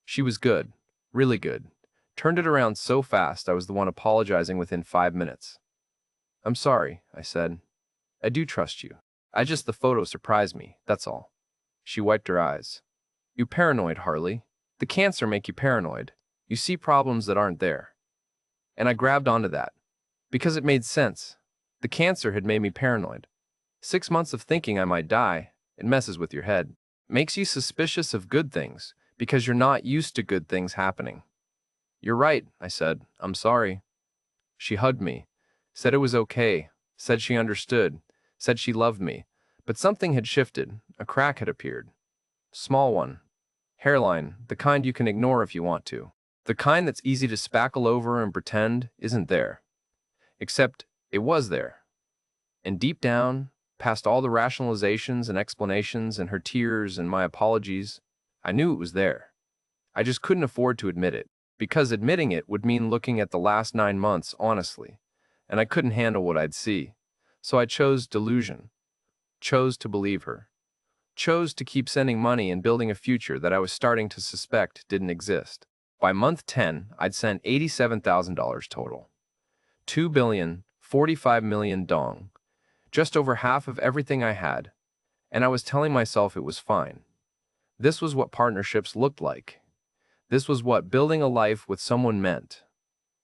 She was good. Really good. Turned it around so fast I was the one apologizing within 5 minutes. "I'm sorry," I said. "I do trust you. The photo surprised me, that's all." She wiped her eyes. "You paranoid, Harley. The cancer make you paranoid. You see problems that aren't there." And I grabbed onto that. Because it made sense. The cancer had made me paranoid. 6 months of thinking I might die, it messes with your head. Makes you suspicious of good things, because you're not used to good things happening. "You're right," I said. "I'm sorry." She hugged me, said it was okay, said she understood, said she loved me. But something had shifted, a crack had appeared. Small one. Hairline, the kind you can ignore if you want to. The kind that's easy to spackle over and pretend isn't there. Except, it was there. And deep down, past all the rationalizations and explanations and her tears and my apologies, I knew it was there. I just couldn't afford to admit it, because admitting it would mean looking at the last 9 months honestly, and I couldn't handle what I'd see. So I chose delusion. Chose to believe her. Chose to keep sending money and building a future that I was starting to suspect didn't exist. By month 10, I'd sent $87,000 total. 2 billion, 45 million dong. Just over half of everything I had. And I was telling myself it was fine. This was what partnerships looked like. This was what building a life with someone meant.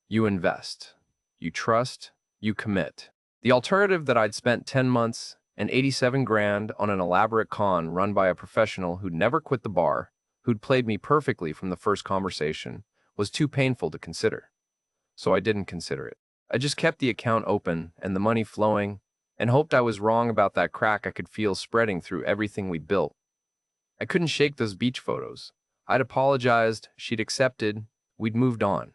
You invest, you trust, you commit. The alternative that I'd spent 10 months and 87 grand on an elaborate con run by a professional who'd never quit the bar, who'd played me perfectly from the first conversation, was too painful to consider. So I didn't consider it. I just kept the account open and the money flowing and hoped I was wrong about that crack I could feel spreading through everything we built. I couldn't shake those beach photos. I'd apologized, she'd accepted, we'd moved on.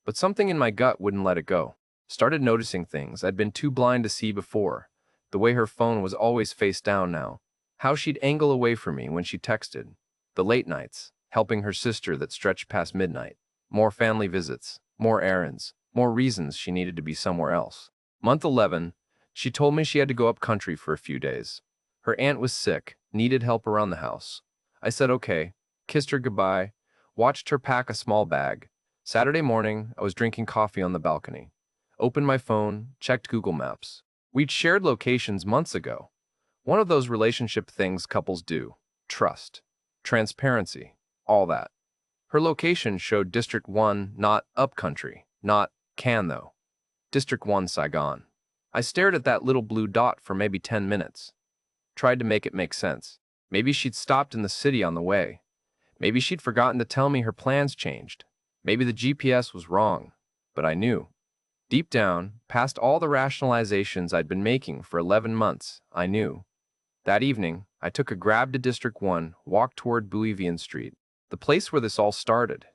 But something in my gut wouldn't let it go. Started noticing things I'd been too blind to see before. The way her phone was always face down now. How she'd angle away from me when she texted. The late nights, helping her sister that stretched past midnight. More family visits, more errands, more reasons she needed to be somewhere else. Month 11, she told me she had to go up country for a few days. Her aunt was sick, needed help around the house. I said okay, kissed her goodbye, watched her pack a small bag. Saturday morning, I was drinking coffee on the balcony. Opened my phone, checked Google Maps. We'd shared locations months ago. One of those relationship things couples do. Trust. Transparency. All that. Her location showed District 1, not upcountry. Not can, though. District 1, Saigon. I stared at that little blue dot for maybe 10 minutes. Tried to make it make sense. Maybe she'd stopped in the city on the way. Maybe she'd forgotten to tell me her plans changed. Maybe the GPS was wrong. But I knew. Deep down, past all the rationalizations I'd been making for 11 months, I knew. That evening, I took a grab to District 1, walked toward Bui Vien Street, the place where this all started.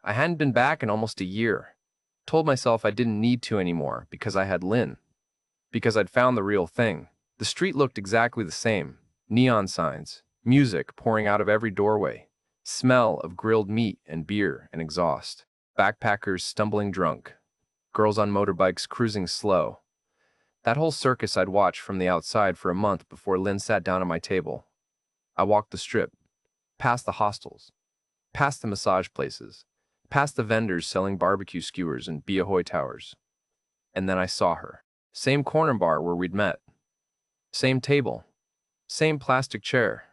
I hadn't been back in almost a year. Told myself I didn't need to anymore because I had Lynn. Because I'd found the real thing. The street looked exactly the same. Neon signs, music pouring out of every doorway, smell of grilled meat and beer and exhaust, backpackers stumbling drunk, girls on motorbikes cruising slow. That whole circus I'd watched from the outside for a month before Lynn sat down at my table. I walked the strip, past the hostels, past the massage places, past the vendors selling barbecue skewers and Be Ahoy towers. And then I saw her. Same corner bar where we'd met. Same table. Same plastic chair.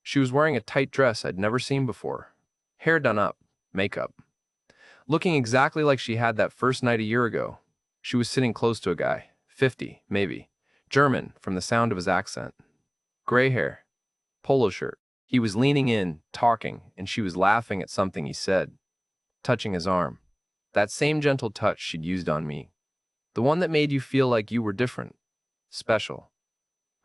She was wearing a tight dress I'd never seen before. Hair done up, makeup. Looking exactly like she had that first night a year ago. She was sitting close to a guy, 50, maybe. German, from the sound of his accent. Gray hair. Polo shirt. He was leaning in, talking, and she was laughing at something he said. Touching his arm. That same gentle touch she'd used on me. The one that made you feel like you were different. Special.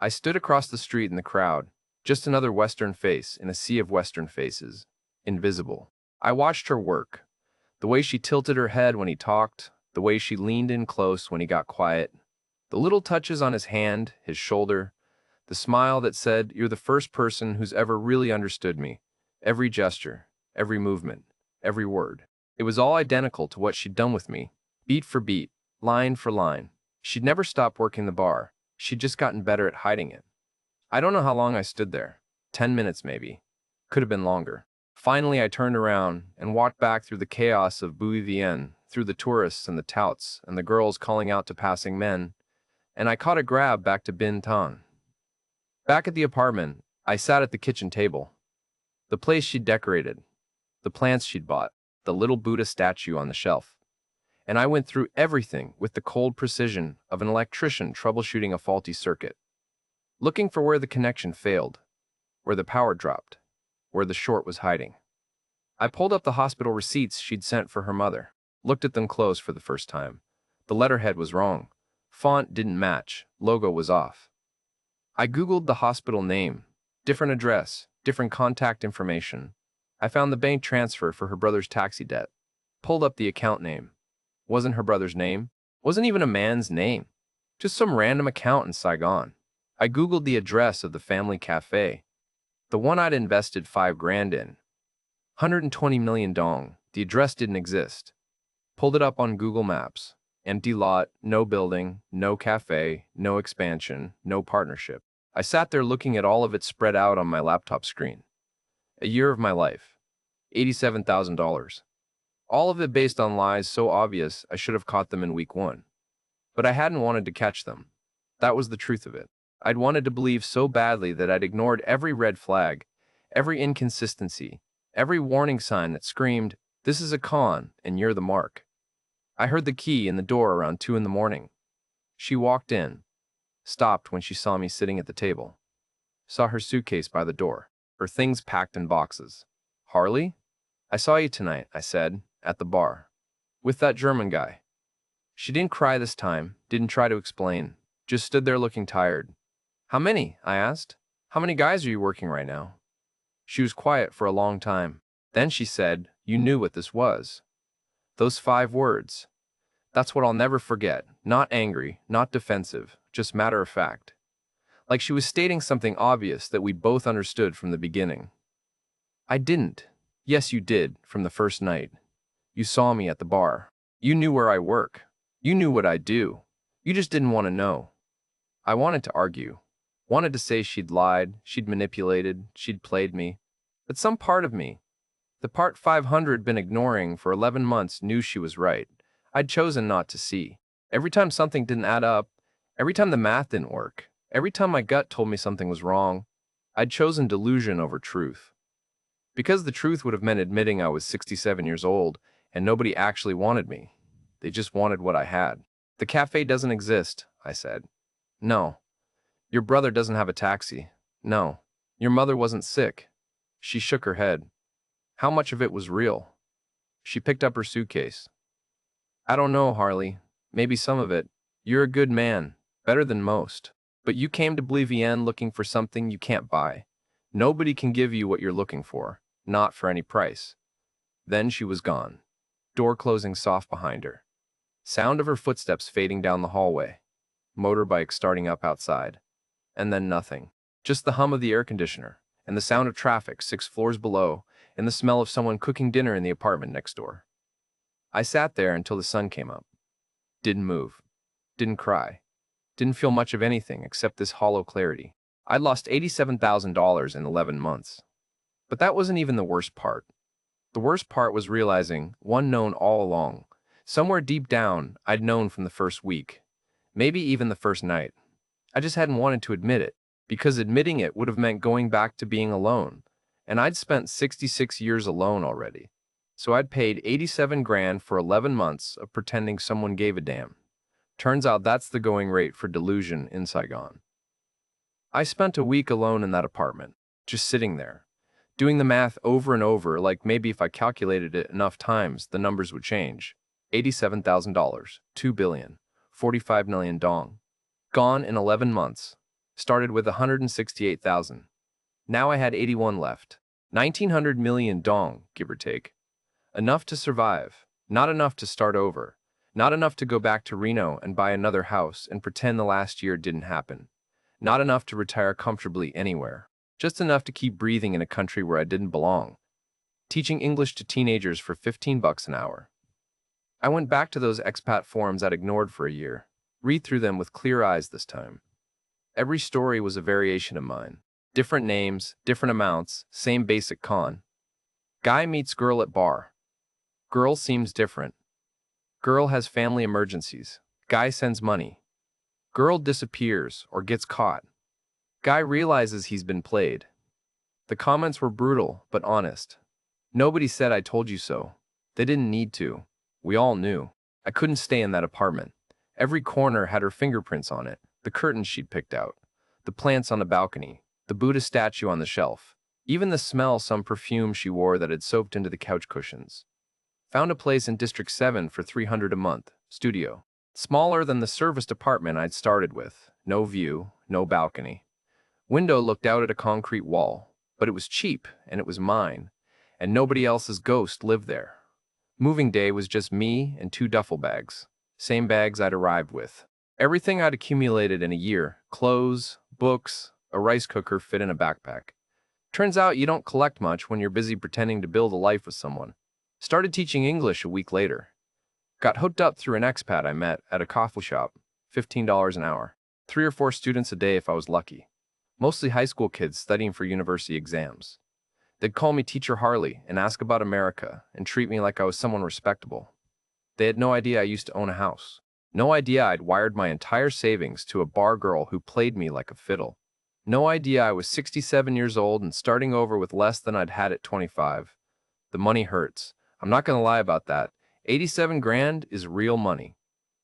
I stood across the street in the crowd, just another Western face in a sea of Western faces. Invisible. I watched her work. The way she tilted her head when he talked, the way she leaned in close when he got quiet, the little touches on his hand, his shoulder, the smile that said, "You're the first person who's ever really understood me." Every gesture, every movement, every word. It was all identical to what she'd done with me, beat for beat, line for line. She'd never stopped working the bar. She'd just gotten better at hiding it. I don't know how long I stood there. 10 minutes maybe. Could have been longer. Finally, I turned around and walked back through the chaos of Bui Vien, through the tourists and the touts and the girls calling out to passing men, and I caught a grab back to Bin Tan. Back at the apartment, I sat at the kitchen table. The place she'd decorated, the plants she'd bought, the little Buddha statue on the shelf. And I went through everything with the cold precision of an electrician troubleshooting a faulty circuit, looking for where the connection failed, where the power dropped, where the short was hiding. I pulled up the hospital receipts she'd sent for her mother, looked at them close for the first time. The letterhead was wrong. Font didn't match. Logo was off. I Googled the hospital name, different address, different contact information. I found the bank transfer for her brother's taxi debt. Pulled up the account name. Wasn't her brother's name. Wasn't even a man's name. Just some random account in Saigon. I Googled the address of the family cafe. The one I'd invested 5 grand in. 120 million dong. The address didn't exist. Pulled it up on Google Maps. Empty lot, no building, no cafe, no expansion, no partnership. I sat there looking at all of it spread out on my laptop screen. A year of my life. $87,000. All of it based on lies so obvious I should have caught them in week 1. But I hadn't wanted to catch them. That was the truth of it. I'd wanted to believe so badly that I'd ignored every red flag, every inconsistency, Every warning sign that screamed, "This is a con, and you're the mark." I heard the key in the door around 2 in the morning. She walked in, stopped when she saw me sitting at the table. Saw her suitcase by the door, her things packed in boxes. "Harley? I saw you tonight," I said, "at the bar. With that German guy." She didn't cry this time, didn't try to explain, just stood there looking tired. "How many?" I asked. "How many guys are you working right now?" She was quiet for a long time. Then she said, "You knew what this was." Those 5 words. That's what I'll never forget. Not angry, not defensive, just matter of fact. Like she was stating something obvious that we both understood from the beginning. "I didn't." "Yes, you did, from the first night. You saw me at the bar. You knew where I work. You knew what I do. You just didn't want to know." I wanted to argue. Wanted to say she'd lied, she'd manipulated, she'd played me. But some part of me, the part 500 been ignoring for 11 months, knew she was right. I'd chosen not to see. Every time something didn't add up, every time the math didn't work, every time my gut told me something was wrong, I'd chosen delusion over truth. Because the truth would have meant admitting I was 67 years old and nobody actually wanted me. They just wanted what I had. "The cafe doesn't exist," I said. "No." "Your brother doesn't have a taxi." "No." "Your mother wasn't sick." She shook her head. How much of it was real? She picked up her suitcase. "I don't know, Harley. Maybe some of it. You're a good man, better than most. But you came to Bui Vien looking for something you can't buy. Nobody can give you what you're looking for, not for any price." Then she was gone. Door closing soft behind her. Sound of her footsteps fading down the hallway. Motorbike starting up outside. And then nothing. Just the hum of the air conditioner, and the sound of traffic 6 floors below, and the smell of someone cooking dinner in the apartment next door. I sat there until the sun came up. Didn't move. Didn't cry. Didn't feel much of anything except this hollow clarity. I'd lost $87,000 in 11 months. But that wasn't even the worst part. The worst part was realizing, one known all along, somewhere deep down, I'd known from the first week, maybe even the first night. I just hadn't wanted to admit it, because admitting it would have meant going back to being alone, and I'd spent 66 years alone already. So I'd paid 87 grand for 11 months of pretending someone gave a damn. Turns out that's the going rate for delusion in Saigon. I spent a week alone in that apartment, just sitting there, doing the math over and over, like maybe if I calculated it enough times, the numbers would change. $87,000, 2 billion, 45 million dong. Gone in 11 months. Started with 168,000. Now I had 81 left. 1,900 million dong, give or take. Enough to survive, not enough to start over, not enough to go back to Reno and buy another house and pretend the last year didn't happen, not enough to retire comfortably anywhere, just enough to keep breathing in a country where I didn't belong, teaching English to teenagers for $15 an hour. I went back to those expat forums I'd ignored for a year, read through them with clear eyes this time. Every story was a variation of mine. Different names, different amounts, same basic con. Guy meets girl at bar. Girl seems different. Girl has family emergencies. Guy sends money. Girl disappears or gets caught. Guy realizes he's been played. The comments were brutal, but honest. Nobody said "I told you so." They didn't need to. We all knew. I couldn't stay in that apartment. Every corner had her fingerprints on it, the curtains she'd picked out, the plants on the balcony, the Buddha statue on the shelf, even the smell some perfume she wore that had soaked into the couch cushions. Found a place in District 7 for $300 a month, studio. Smaller than the serviced apartment I'd started with, no view, no balcony. Window looked out at a concrete wall, but it was cheap and it was mine, and nobody else's ghost lived there. Moving day was just me and 2 duffel bags, same bags I'd arrived with. Everything I'd accumulated in a year, clothes, books, a rice cooker fit in a backpack. Turns out you don't collect much when you're busy pretending to build a life with someone. Started teaching English a week later. Got hooked up through an expat I met at a coffee shop, $15 an hour. 3 or 4 students a day if I was lucky. Mostly high school kids studying for university exams. They'd call me Teacher Harley and ask about America and treat me like I was someone respectable. They had no idea I used to own a house. No idea I'd wired my entire savings to a bar girl who played me like a fiddle. No idea I was 67 years old and starting over with less than I'd had at 25. The money hurts. I'm not gonna lie about that. 87 grand is real money.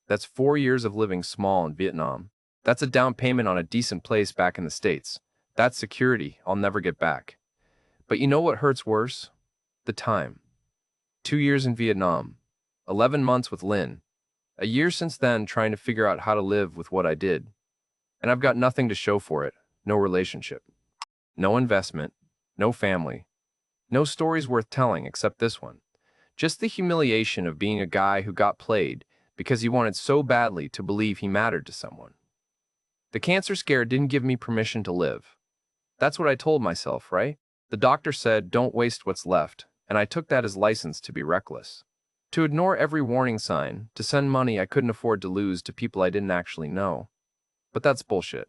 That's 4 years of living small in Vietnam. That's a down payment on a decent place back in the States. That's security I'll never get back. But you know what hurts worse? The time. 2 years in Vietnam. 11 months with Lynn. A year since then trying to figure out how to live with what I did. And I've got nothing to show for it. No relationship. No investment. No family. No stories worth telling except this one. Just the humiliation of being a guy who got played because he wanted so badly to believe he mattered to someone. The cancer scare didn't give me permission to live. That's what I told myself, right? The doctor said, don't waste what's left, and I took that as license to be reckless. To ignore every warning sign, to send money I couldn't afford to lose to people I didn't actually know. But that's bullshit.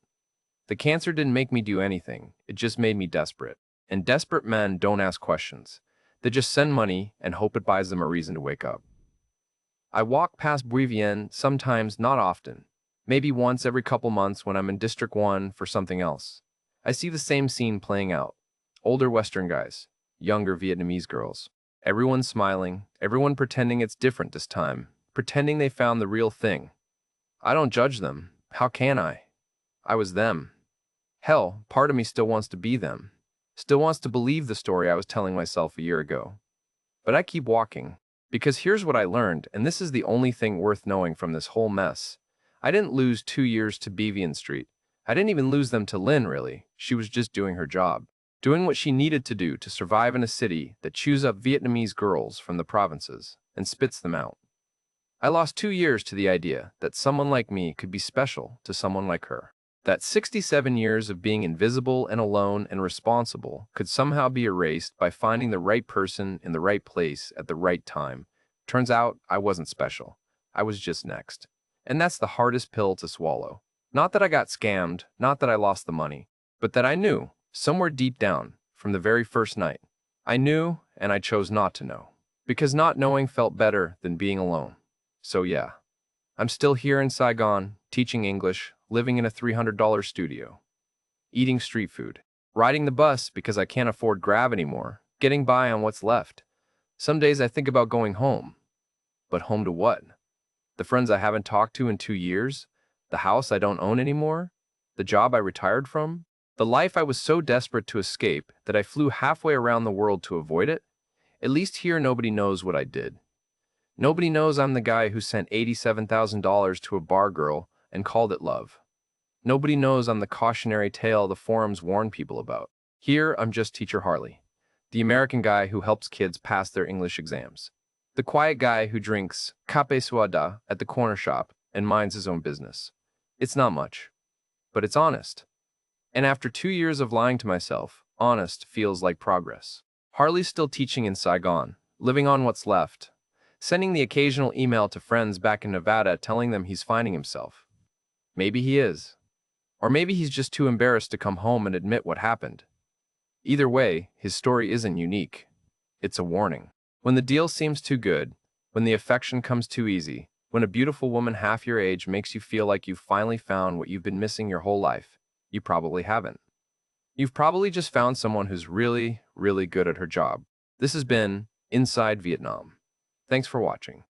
The cancer didn't make me do anything, it just made me desperate. And desperate men don't ask questions. They just send money and hope it buys them a reason to wake up. I walk past Bui Vien sometimes, not often. Maybe once every couple months when I'm in District 1 for something else. I see the same scene playing out. Older Western guys, younger Vietnamese girls. Everyone smiling, everyone pretending it's different this time, pretending they found the real thing. I don't judge them. How can I? I was them. Hell, part of me still wants to be them. Still wants to believe the story I was telling myself a year ago. But I keep walking, because here's what I learned, and this is the only thing worth knowing from this whole mess. I didn't lose 2 years to Bui Vien Street. I didn't even lose them to Lynn, really. She was just doing her job. Doing what she needed to do to survive in a city that chews up Vietnamese girls from the provinces and spits them out. I lost 2 years to the idea that someone like me could be special to someone like her. That 67 years of being invisible and alone and responsible could somehow be erased by finding the right person in the right place at the right time. Turns out I wasn't special. I was just next. And that's the hardest pill to swallow. Not that I got scammed, not that I lost the money, but that I knew, somewhere deep down, from the very first night. I knew, and I chose not to know. Because not knowing felt better than being alone. So yeah, I'm still here in Saigon, teaching English, living in a $300 studio, eating street food, riding the bus because I can't afford Grab anymore, getting by on what's left. Some days I think about going home. But home to what? The friends I haven't talked to in 2 years? The house I don't own anymore? The job I retired from? The life I was so desperate to escape that I flew halfway around the world to avoid it? At least here nobody knows what I did. Nobody knows I'm the guy who sent $87,000 to a bar girl and called it love. Nobody knows I'm the cautionary tale the forums warn people about. Here, I'm just Teacher Harley, the American guy who helps kids pass their English exams. The quiet guy who drinks café soda at the corner shop and minds his own business. It's not much, but it's honest. And after 2 years of lying to myself, honest feels like progress. Harley's still teaching in Saigon, living on what's left, sending the occasional email to friends back in Nevada telling them he's finding himself. Maybe he is. Or maybe he's just too embarrassed to come home and admit what happened. Either way, his story isn't unique. It's a warning. When the deal seems too good, when the affection comes too easy, when a beautiful woman half your age makes you feel like you've finally found what you've been missing your whole life, you probably haven't. You've probably just found someone who's really, really good at her job. This has been Inside Vietnam. Thanks for watching.